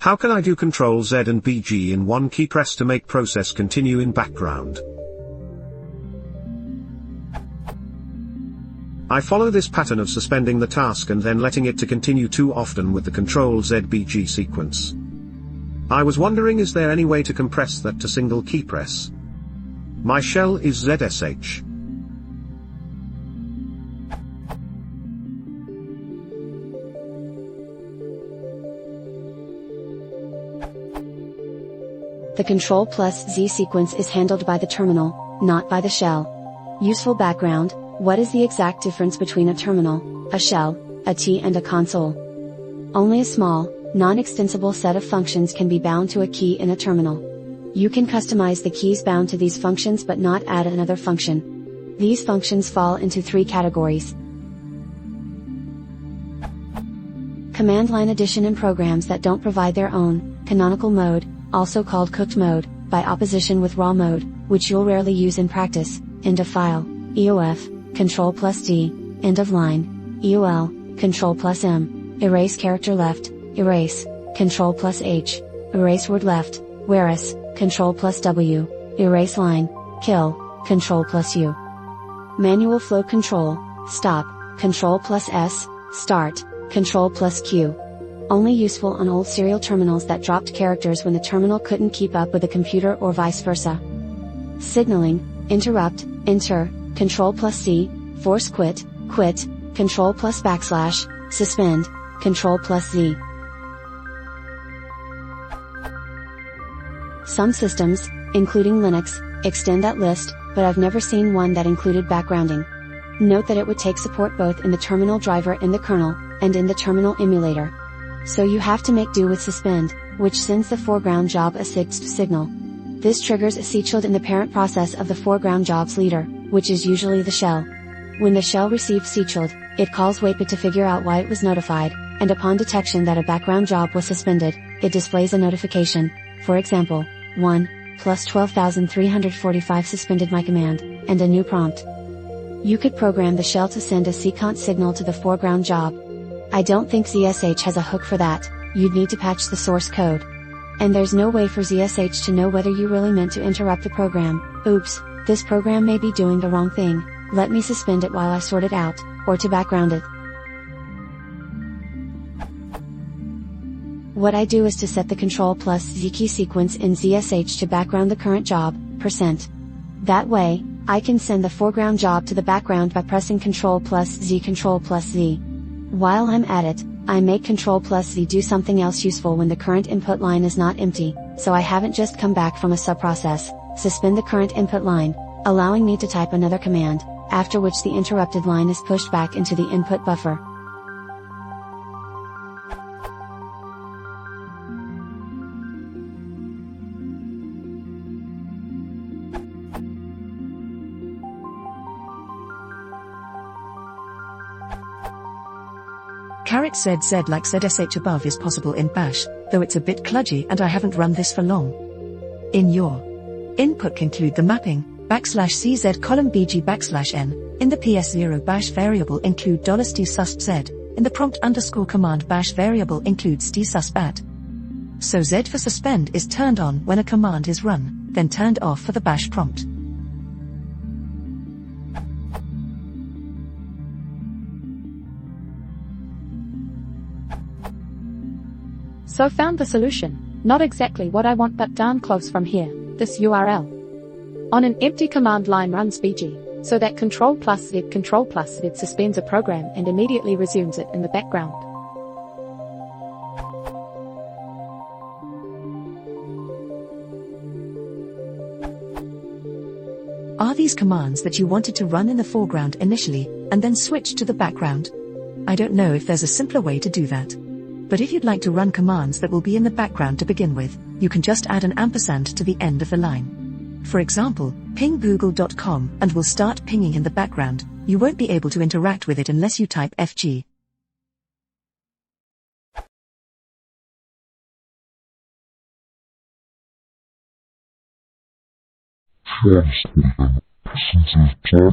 How can I do Ctrl-Z and BG in one key press to make process continue in background? I follow this pattern of suspending the task and then letting it to continue too often with the Ctrl-Z BG sequence. I was wondering, is there any way to compress that to single key press? My shell is ZSH. The Ctrl+Z sequence is handled by the terminal, not by the shell. Useful background: what is the exact difference between a terminal, a shell, a T and a console? Only a small, non-extensible set of functions can be bound to a key in a terminal. You can customize the keys bound to these functions but not add another function. These functions fall into three categories. Command line addition in programs that don't provide their own canonical mode, also called cooked mode, by opposition with raw mode, which you'll rarely use in practice. End of file, EOF, Ctrl+D, end of line, EOL, Ctrl+M, erase character left, erase, Ctrl+H, erase word left, whereas, Ctrl+W, erase line, kill, Ctrl+U. Manual flow control, stop, Ctrl+S, start, Ctrl+Q. Only useful on old serial terminals that dropped characters when the terminal couldn't keep up with the computer or vice versa. Signaling, interrupt, enter, Ctrl+C, force quit, quit, Ctrl+\, suspend, Ctrl+Z. Some systems, including Linux, extend that list, but I've never seen one that included backgrounding. Note that it would take support both in the terminal driver in the kernel, and in the terminal emulator. So you have to make do with suspend, which sends the foreground job a SIGST signal. This triggers a cchild in the parent process of the foreground job's leader, which is usually the shell. When the shell receives cchild, it calls waypid to figure out why it was notified, and upon detection that a background job was suspended, it displays a notification, for example, 1, plus 12,345 suspended my command, and a new prompt. You could program the shell to send a cconst signal to the foreground job. I don't think ZSH has a hook for that. You'd need to patch the source code. And there's no way for ZSH to know whether you really meant to interrupt the program. Oops, this program may be doing the wrong thing, let me suspend it while I sort it out, or to background it. What I do is to set the Ctrl+Z key sequence in ZSH to background the current job, %. That way, I can send the foreground job to the background by pressing Ctrl+Z Ctrl+Z. While I'm at it, I make Ctrl+Z do something else useful when the current input line is not empty, so I haven't just come back from a subprocess. Suspend the current input line, allowing me to type another command, after which the interrupted line is pushed back into the input buffer. /ZZ like ZSH above is possible in Bash, though it's a bit kludgy and I haven't run this for long. In your input include the mapping, \cz :bg\n, in the ps0 bash variable include $stsusp_z, in the prompt _command bash variable include stsuspat. So Z for suspend is turned on when a command is run, then turned off for the bash prompt. So found the solution, not exactly what I want but darn close from here, this URL. On an empty command line runs BG, so that Ctrl+Z suspends a program and immediately resumes it in the background. Are these commands that you wanted to run in the foreground initially, and then switch to the background? I don't know if there's a simpler way to do that. But if you'd like to run commands that will be in the background to begin with, you can just add an ampersand to the end of the line. For example, ping google.com and will start pinging in the background. You won't be able to interact with it unless you type FG. Vorsitzenden, sind Sie toll?